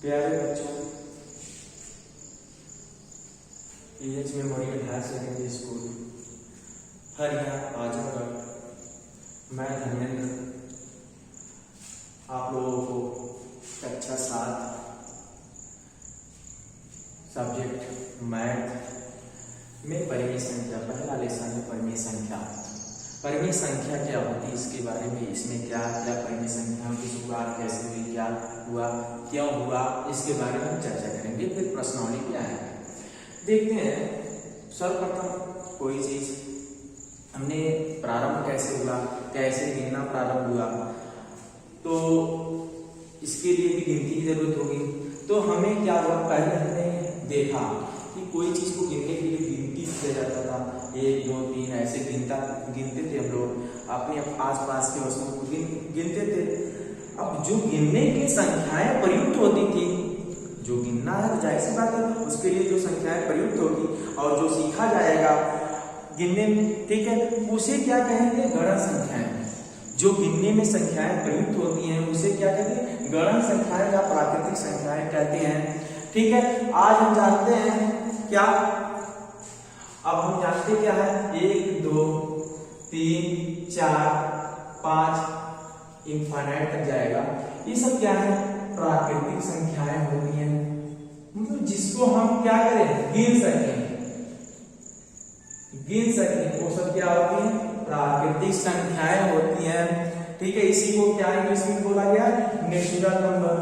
प्यारे बच्चों, PH memorial higher secondary school Hariya Azamgarh, मैं धर्मेंद्र आप लोगों को कक्षा 7 सब्जेक्ट मैथ में परिमेय संख्या, पहला लेसन है परिमेय संख्या क्या होती है, इसके बारे में, इसमें क्या क्या परिमेय संख्याओं की शुरुआत कैसे हुई, क्या हुआ, क्यों हुआ, इसके बारे में हम चर्चा करेंगे। फिर प्रश्नावली क्या है देखते हैं। सर्वप्रथम कोई चीज हमने प्रारंभ कैसे हुआ, कैसे गिनना प्रारंभ हुआ, तो इसके लिए भी गिनती की जरूरत होगी। तो हमें क्या हुआ, पहले हमने देखा कि कोई चीज को गिनने के लिए गिनती किया जाता था, 1 2 3 ऐसे गिनते थे हम लोग, अपने आसपास के वस्तुओं को गिनते थे। अब जो गिनने की संख्याएं प्रयुक्त होती थी, जो गिनना है जाहिर सी बात है उसके लिए जो संख्याएं प्रयुक्त होगी और जो सीखा जाएगा गिनने में, ठीक है, उसे क्या कहेंगे, गणन संख्याएं। जो गिनने में संख्याएं प्रयुक्त होती हैं उसे क्या कहते हैं, गणन संख्याएं या प्राकृतिक संख्याएं कहते हैं। ठीक है, आज हम जानते हैं क्या, अब हम जानते क्या है, 1 2 3 4 5 इनफाइनाइट तक जाएगा। ये सब क्या है, प्राकृतिक संख्याएं होती हैं, मतलब जिसको हम क्या करें, गिन सकें, वो सब क्या होती है, प्राकृतिक संख्याएं होती हैं। ठीक है, इसी को क्या इंग्लिश में बोला गया, नेचुरल नंबर।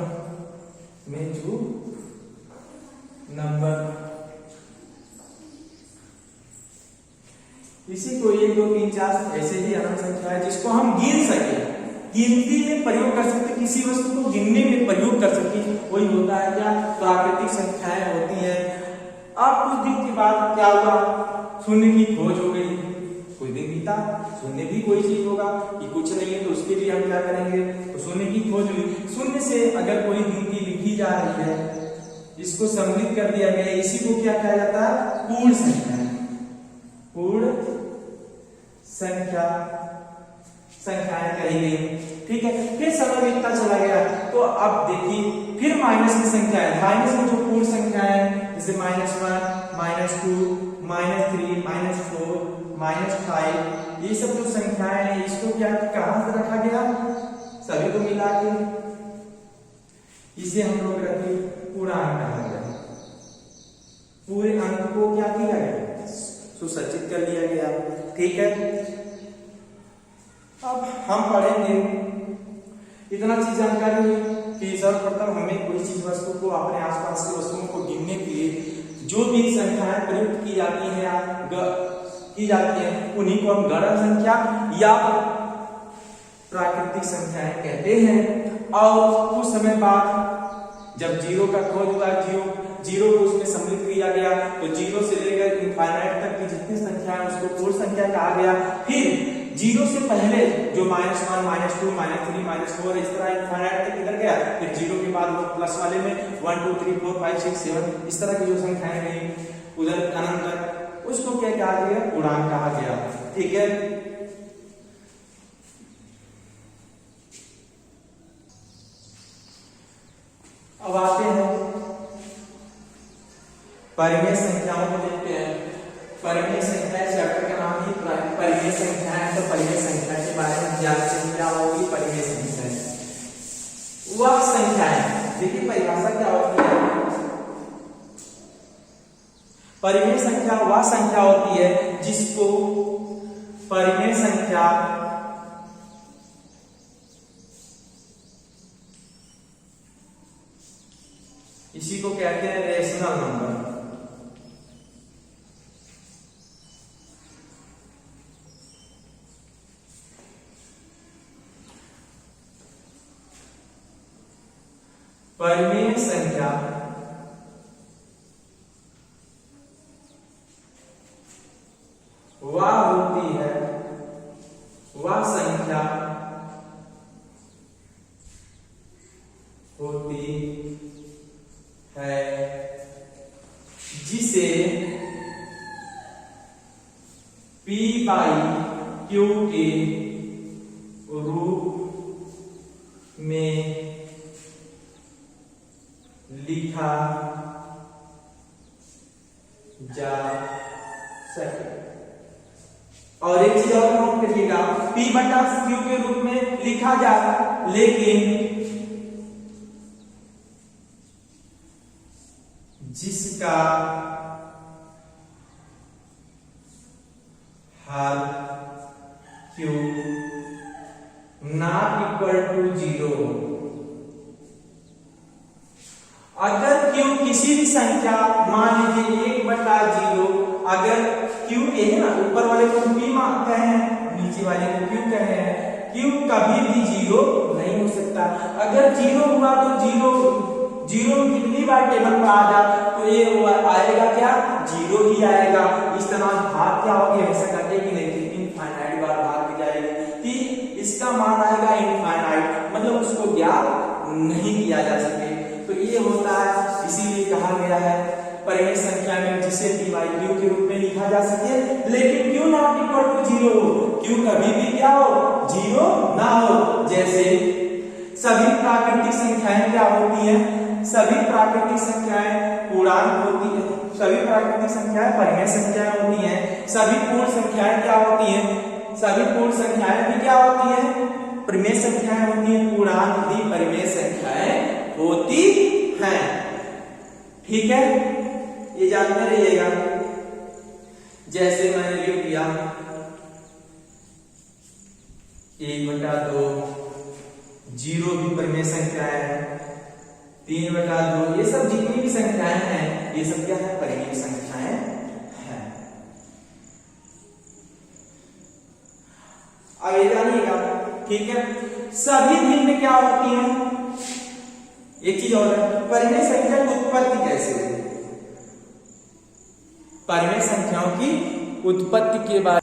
इसी को 1 2 3 4 ऐसे ही अनंत संख्या है जिसको हम गिन सके, गिनती में प्रयोग कर सकते, किसी वस्तु को गिनने में प्रयोग कर सके, वही होता है क्या, प्राकृतिक संख्याएं होती हैं। अब कुछ दिन के बाद क्या हुआ, शून्य की खोज हो गई, कोई दिन बीता, शून्य भी कोई चीज होगा कि कुछ नहीं है, तो उसके लिए हम क्या करेंगे, तो शून्य की खोज हुई। शून्य से अगर कोई गिनती लिखी जा रही है, इसको सम्मिलित कर दिया गया, इसी को क्या कहा जाता है, पूर्ण संख्याएं कही गई। ठीक है, फिर समय बीतता चला गया, तो अब देखिए फिर माइनस की संख्या है, माइनस में जो पूर्ण संख्या है जैसे -1 -2 -3 -4 -5, ये सब जो संख्याएं हैं इसको क्या कहां से रखा गया, सभी को मिला के इसे हम लोग रखे पूर्णांक कहा गया। पूरे अंक को क्या किया गया, सुसज्जित कर लिया गया। ठीक है, अब हम पढ़ेंगे, इतना चीज जानकारी हुई कि सर्वप्रथम हमें कोई चीज वस्तु को, अपने आसपास की वस्तुओं को गिनने के लिए जो भी संख्याएं प्रयुक्त की जाती हैं उन्हीं को हम गणन संख्या या प्राकृतिक संख्याएं कहते हैं। और कुछ समय बाद जब 0 का खोज हुआ, जीरो को उसमें सम्मिलित किया गया, तो 0 से लेकर इनफाइनाइट तक की जितनी संख्या है उसको पूर्ण संख्या कहा गया। फिर 0 से पहले जो -1 -2 -3 -4 इस तरह इनफाइनाइट तक इधर गया, फिर 0 के बाद वो प्लस वाले में 1 2 3 4 5 6 7 इस तरह की जो संख्याएं गई उधर अनंत तक, उसको क्या कहा गया, पूर्णांक कहा गया। ठीक है, अब आते हैं परिमेय संख्याओं को देखते हैं। परिमेय संख्या चैप्टर का नाम ही परिमेय संख्या है, तो परिमेय संख्या के बारे में जानते क्या होगी, परिमेय संख्या वह संख्या है, देखिए परिभाषा क्या होती है, परिमेय संख्या वह संख्या होती है जिसको परिमेय संख्या इसी को कहते हैं रेशनल नंबर। परिमेय संख्या वह होती है, वह संख्या होती है जिसे P/Q के रूप में लिखा जा सके। और एक चीज और नोट करिएगा, P बटा Q के रूप में लिखा जा, लेकिन जिसका हल Q नॉट इक्वल टू 0 हो। अगर Q किसी भी संख्या, मान लीजिए 1/0, अगर Q A है ना, ऊपर वाले को P मानते हैं, नीचे वाले को Q कह रहे हैं, Q कभी भी 0 नहीं हो सकता। अगर 0 हुआ तो 0 कितनी बार टेबल पर आ जा तो ये आएगा क्या, 0 ही आएगा। इस तरह भाग क्या होगी, ऐसा कटेगी नहीं, इनफाइनाइट बार भाग की जाएगी कि इसका मान आएगा इनफाइनाइट, मतलब उसको ज्ञात नहीं किया जा सके। तो ये होता है, इसीलिए कहा गया है परिमेय संख्या में जिसे P बाई Q के रूप में लिखा जा सके, लेकिन Q नॉट इक्वल टू 0 हो, Q कभी भी क्या हो, 0 ना हो। जैसे सभी प्राकृतिक संख्याएं क्या होती हैं, सभी प्राकृतिक संख्याएं पूर्णांक होती है, सभी प्राकृतिक संख्याएं परिमेय संख्याएं होती हैं, सभी पूर्ण संख्याएं क्या होती हैं, सभी पूर्ण संख्याएं भी क्या होती हैं, परिमेय संख्याएं होती हैं, पूर्णांक भी परिमेय संख्याएं होती हैं। ठीक है, ये जानते रहिएगा। जैसे मैंने लिख दिया 1/2, 0 भी परिमेय संख्याएं है, 3/2, ये सब जितनी भी संख्याएं हैं ये सब क्या है, परिमेय संख्याएं हैं। अब ये जानिएगा, ठीक है, सभी भिन्न क्या होती हैं। एक चीज और है, परिमेय संख्या की उत्पत्ति कैसे हुई, परिमेय संख्याओं की उत्पत्ति के बाद,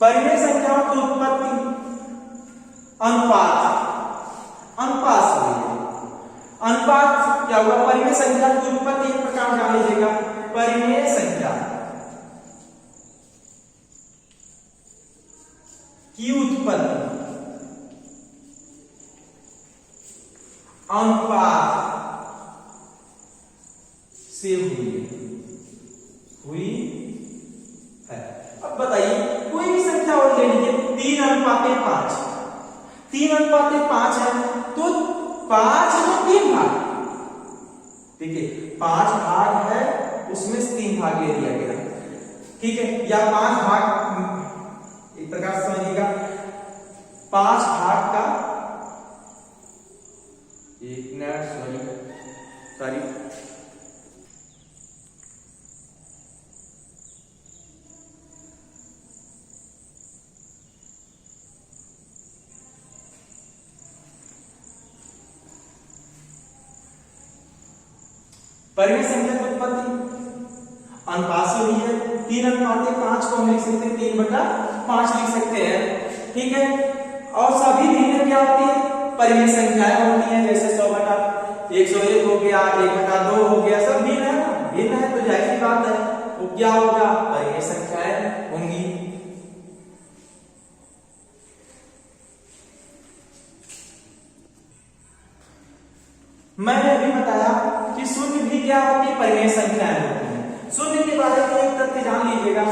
परिमेय संख्याओं की उत्पत्ति अनुपात से हुई है। अनुपात क्या हुआ, परिमेय संख्या की उत्पत्ति एक प्रकार जान लीजिएगा, परिमेय संख्या की उत्पत्ति अनुपात से हुई है। अब बताइए, कोई भी संख्या और ले लीजिए, 3:5, 3:5 है तो 5 में 3 भाग, देखिए 5 भाग है, उसमें से 3 भाग ले लिया गया, ठीक है, या 5 भाग, एक प्रकार से समझिएगा, 5 भाग का एक मिनट, सॉरी परिमेय संख्या की उत्पत्ति अनुपात से हुई है। 3:5 को हम लिख सकते हैं 3/5 लिख सकते हैं, ठीक है। और सभी भिन्न क्या होती है, परिमेय संख्याएं होती हैं, जैसे 100/101 हो गया, 1/2 हो गया, सब भिन्न है ना, भिन्न है तो जाहिर सी बात है वो क्या होगा, परिमेय संख्याएं होंगी। मैंने अभी बताया कि शून्य भी क्या होती है, परिमेय संख्याएं होती हैं। शून्य के बारे में एक तथ्य जान लीजिएगा,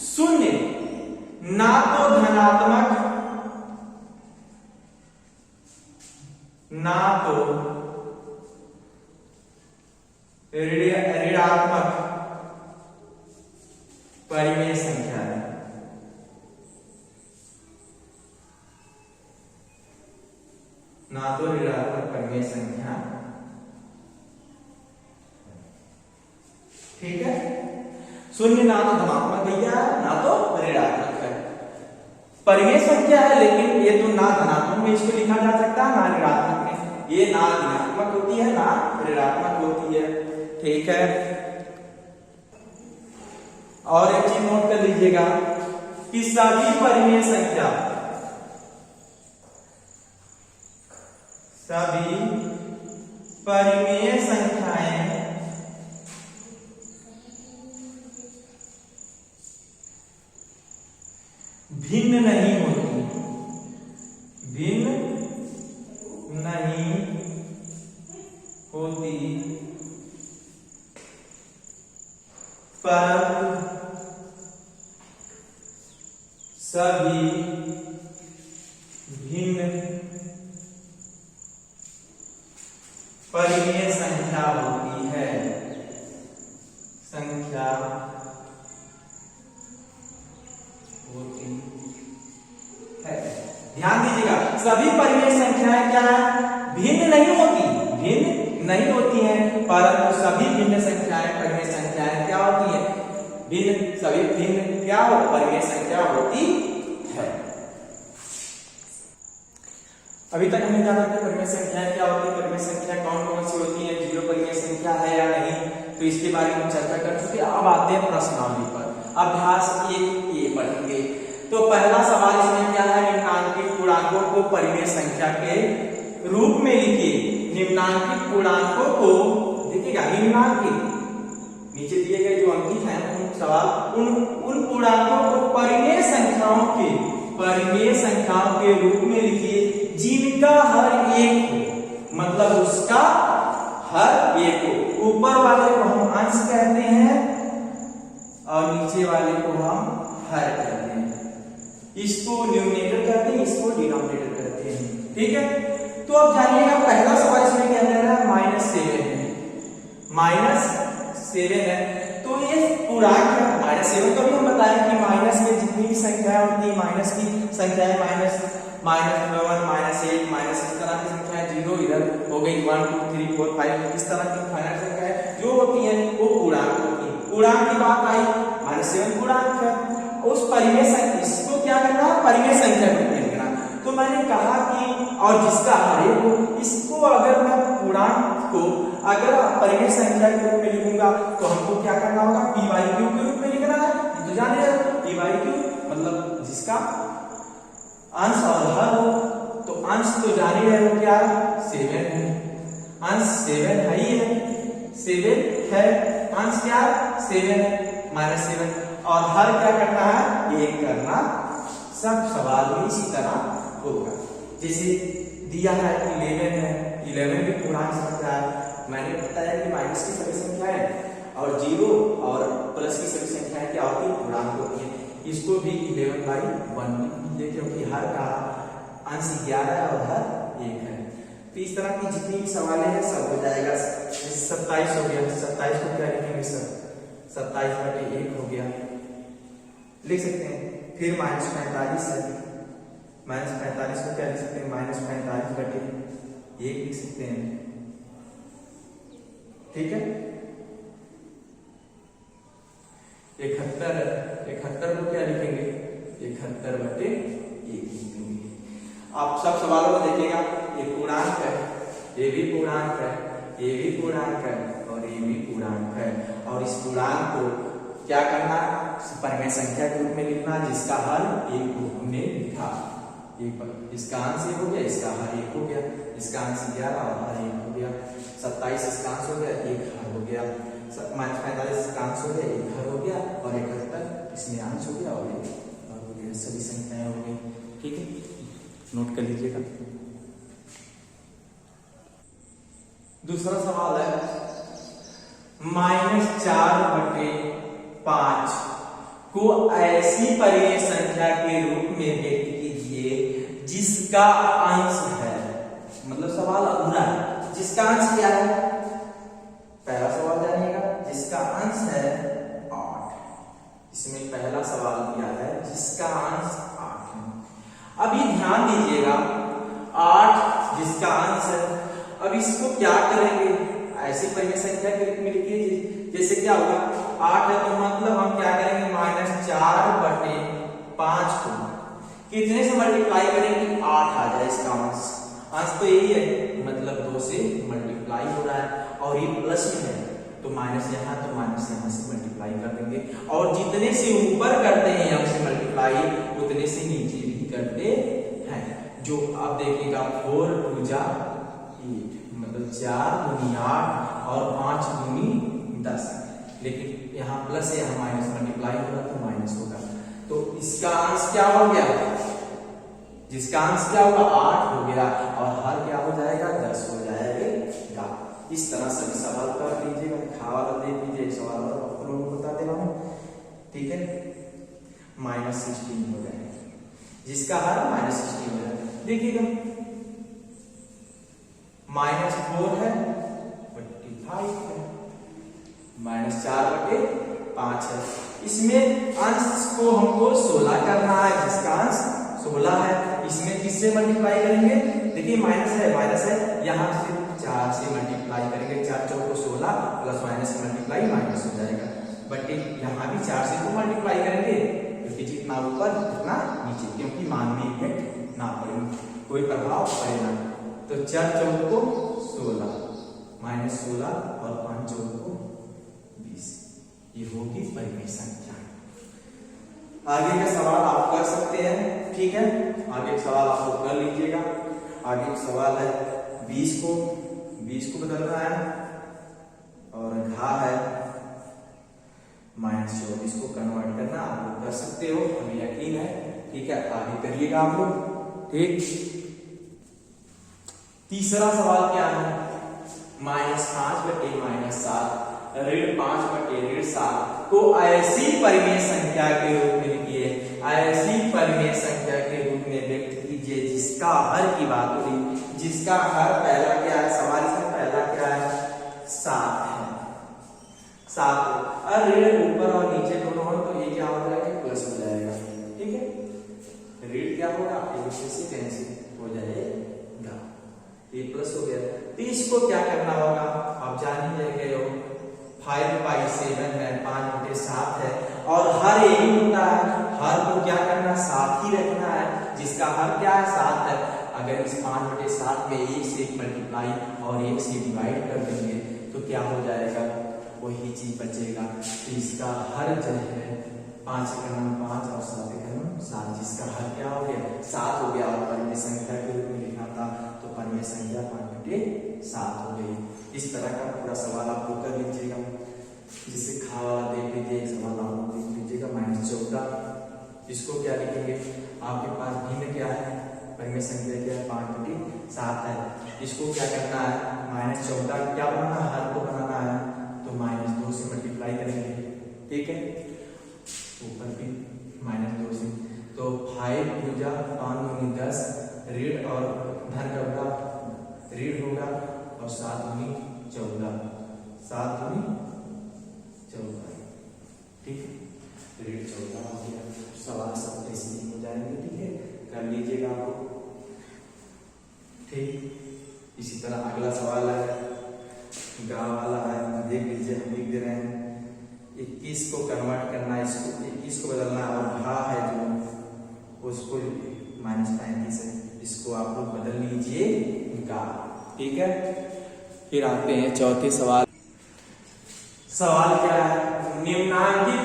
शून्य ना तो धनात्मक ना तो ऋणात्मक परिमेय संख्या है, ना तो ऋणात्मक परिमेय संख्या, ठीक है। शून्य ना तो धनात्मक भैया ना तो ऋणात्मक है, परिमेय संख्या है, लेकिन ये तो ना धनात्मक में इसको लिखा जा सकता है, ना ऋणात्मक में, ये ना धनात्मक होती है ना ऋणात्मक होती है, ठीक है। और एक चीज नोट कर लीजिएगा कि सभी परिमेय संख्या, सभी परिमेय संख्याएं भिन्न नहीं होती, भिन्न नहीं होती, परंतु सभी भिन्न परिमेय संख्या होती है, संख्या होती है। ध्यान दीजिएगा, सभी परिमेय संख्याएं क्या है? भिन्न नहीं होती, भिन्न नहीं होती हैं, परंतु सभी भिन्न संख्याएं परिमेय संख्याएं क्या होती हैं? भिन्न, सभी भिन्न क्या हो? परिमेय संख्या होती है। अभी तक हमने जाना कि परिमेय संख्याएं क्या होती है, परिमेय संख्या कौन कौन सी होती है, जीरो परिमेय संख्या है या नहीं, तो इसके बारे में चर्चा कर चुके। अब आते हैं प्रश्नावली पर। अभ्यास 1 ए पढ़ेंगे। तो पहला सवाल इसमें क्या है? निम्नांकित पूर्णांकों को परिमेय संख्या के रूप में लिखिए। निम्नांकित पूर्णांकों को देखिएगा, निम्नांकित नीचे दिए गए जो अंकित हैं उन सवाल उन पूर्णांकों को परिमेय संख्याओं के रूप में लिखिए जिनका हर एक हो, मतलब उसका हर एक हो। ऊपर वाले को हम अंश कहते हैं और नीचे वाले को हम हर कहते हैं। इसको न्यूमरेटर कहते हैं, इसको डिनोमिनेटर कहते हैं। ठीक है, तो अब जानिएगा पहला सवाल इसमें क्या दे रहा है? -7 है, -7 है। तो ये पूर्णांक है -7। तो अभी हम बताएं कि माइनस में जितनी भी संख्याएं होती है, माइनस की संख्याएं -1, -8, इस तरह की संख्याएं, 0 इधर हो गई, 1 2 3 4 5, इस तरह की फाइनल संख्याएं जो होती हैं वो पूर्णांक होती है। पूर्णांक की बात आई, -7 पूर्णांक है। उस परिमेय संख्या, इसको क्या करना है? परिमेय संख्या के रूप में लिखना। तो मैंने कहा कि और जिसका हर एक हो, इसको अगर मैं पूर्णांक को अगर परिमेय संख्या के रूप में लिखूंगा तो हमको क्या करना होगा? p/q के रूप में लिखना है। तो जानिए p/q मतलब जिसका अंश और हर हो। तो अंश तो जान ही रहे हो क्या? 7 है, अंश 7 है ही है, 7 है, अंश क्या? 7 है, -7। और हर क्या करना है? 1 करना। सब सवाल में इसी तरह होगा। जैसे दिया है 11 है, 11 भी पूर्णांक संख्या है। मैंने बताया कि माइनस की सभी संख्याएं और 0 और प्लस की सभी संख्याएं क्या होती है? पूर्णांक होती है। इसको भी 11/1 लिखिए क्योंकि हर का अंश 11 और हर 1 है। तो इस तरह की जितनी भी सवालें हैं सब हो जाएगा। 27 हो गया, 27 को क्या लिखेंगे सर? 27/1 हो गया, लिख सकते हैं। फिर -45 है, -45 को क्या लिख सकते हैं? -45/1 लिख सकते हैं। ठीक है, 71 को क्या लिखेंगे? 71/1 लिखेंगे। आप सब सवालों में देखिएगा, ये पूर्णांक है, ये भी पूर्णांक है, ये भी पूर्णांक है और ये भी पूर्णांक है। और इस पूर्णांक को क्या करना? परिमेय संख्या के रूप में लिखना, जिसका हर 1 को हमने लिखा। इसका अंश 1 हो गया, इसका हर 1 हो गया, इसका अंश 11 और हर 1 हो गया। 27 इसका अंश हो गया, 1 हर हो गया। -45 इसका अंश हो गया, 1 हर हो गया और 71 इसमें अंश हो गया और 1 हर हो गया। सभी संख्याएं हो गई। ठीक है, नोट कर लीजिएगा। दूसरा सवाल है -4/5 को ऐसी परिमेय संख्या के रूप में व्यक्त कीजिए जिसका अंश है, मतलब सवाल अधूरा है। जिसका अंश क्या है? पहला सवाल जानिएगा, जिसका अंश है 8। इसमें पहला सवाल दिया है जिसका अंश 8 है। अभी ध्यान दीजिएगा, 8 जिसका अंश है। अब इसको क्या करेंगे? ऐसी परिमेय संख्या के रूप में लिखिए। जैसे क्या होगा? 8 है तो मतलब हम क्या करेंगे? -4/5 को कितने से मल्टीप्लाई करेंगे? 8 आ जाए इसका अंश। अंश तो यही है, मतलब 2 से मल्टीप्लाई हो रहा है और ये प्लस में है तो माइनस यहाँ, तो माइनस यहाँ से मल्टीप्लाई कर देंगे। और जितने से ऊपर करते हैं यहाँ से मल्टीप्लाई, उतने से नीचे भी करते हैं। जो अब देखिएगा 4 2 जा 8, मतलब 4 दूनी 8 और 5 दूनी 10। लेकिन यहाँ प्लस है, यहाँ माइनस, मल्टीप्लाई होगा तो माइनस होगा। तो इसका जिसका अंश क्या हो गया, जिसका अंश क्या होगा 8 हो गया, और हर क्या हो जाएगा 10 हो जाएगा। इस तरह सभी सवाल कर लीजिएगा। खा वाला देख लीजिए, एक सवाल और आप लोगों को बता दे रहा हूँ, ठीक है। -16 हो जाएगा, जिसका हर -16 हो जाएगा। देखिएगा -4 है बट्टी 5 है, -4/5 है। इसमें अंश को हमको 16 करना है, जिसका अंश 16 है। इसमें किससे मल्टीप्लाई करेंगे, देखिए माइनस है, यहाँ से 4 से मल्टीप्लाई करेंगे, 4 4 को 16 प्लस माइनस से मल्टीप्लाई माइनस हो जाएगा। बट यहाँ भी 4 से तो मल्टीप्लाई करेंगे, क्योंकि जितना ऊपर उतना नीचे, क्योंकि मान में इफेक्ट ना पड़े, कोई प्रभाव पड़े ना। तो 4 4 को 16 -16 और 5 4 को 20, ये होगी परिमेय संख्या। आगे का सवाल आप कर सकते हैं, ठीक है। आगे का सवाल आप लोग कर लीजिएगा। आगे का सवाल है 20 को बदलना है, और घा है -24 को कन्वर्ट करना। आप लोग कर सकते हो, हमें यकीन है, ठीक है। आगे करिएगा आप लोग, ठीक। तीसरा सवाल क्या है, -5/-7 -5/-7 को ऐसी परिमेय संख्या के रूप में लिखिए, ऐसी परिमेय संख्या के रूप में व्यक्त कीजिए जिसका हर की बात हो रही, जिसका हर पहला क्या है, सवाल से पहला क्या है 7 है, 7 और ऋण ऊपर और नीचे दोनों हो तो ये क्या हो जाएगा, प्लस हो जाएगा, ठीक है। ऋण क्या होगा, से कैंसिल हो जाएगा, ये प्लस हो गया। तो इसको क्या करना होगा, आप जान ही गए हो, 5/7 है, 5/7 है, और हर एक होता है, हर को क्या करना, 7 ही रखना है, जिसका हर क्या है 7 है। अगर इस 5/7 में 1 से 1 मल्टीप्लाई और 1 से डिवाइड कर देंगे तो क्या हो जाएगा, वही चीज बचेगा। तो इसका हर जो है 5 का नाम 5 और 7 का नाम 7, जिसका हर क्या हो गया 7 हो गया, और परिमेय संख्या के रूप में लिखा था तो परिमेय संख्या 5/7 हो गई। इस तरह का पूरा सवाल आप लोग कर लीजिएगा। जिसे खा वाला देख लीजिए, एक सवाल आप लोग देख लीजिएगा, -14, इसको क्या लिखेंगे, आपके पास भिन्न क्या है, परिमेय संख्या क्या है 5/7 है। इसको क्या करना है, -14 क्या बनाना है, हर को बनाना है, तो -2 से मल्टीप्लाई करेंगे, ठीक है। ऊपर भी -2 से, तो 5 × 5 × 10, ऋण और धन का बड़ा ऋण होगा, और 7 × 14, 7 × 14, ठीक है। ऋण 14 हो गया। सवाल सब ऐसे ही हो जाएंगे, ठीक है, कर लीजिएगा आप, ठीक। इसी तरह अगला सवाल है गा वाला है, देख लीजिए, हम लिख दे रहे हैं 21 को कन्वर्ट करना, इसको 21 को बदलना, और घा है जो उसको -35 है, इसको आप लोग बदल लीजिएगा, ठीक है। फिर आते हैं चौथे सवाल। सवाल क्या है, निम्नांकित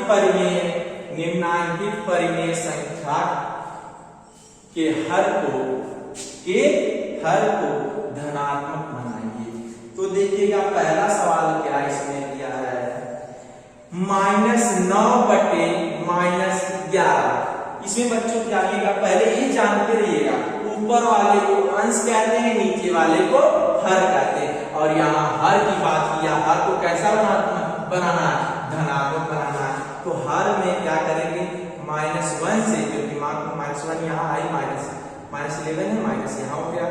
परिमेय संख्या के हर को धनात्मक बनाइए। तो देखिएगा पहला सवाल क्या इसमें दिया है, -9/-11। इसमें बच्चों जानिएगा, पहले ये जानते रहिएगा, ऊपर वाले को अंश कहते हैं, नीचे वाले को हर कहते हैं, और यहाँ हर की बात किया, हर को कैसा बनाना है, धनात्मक बनाना है। तो हर में क्या करेंगे, -1 से, जो दिमाग में -1 यहाँ आई, -11 है, माइनस यहाँ हो गया,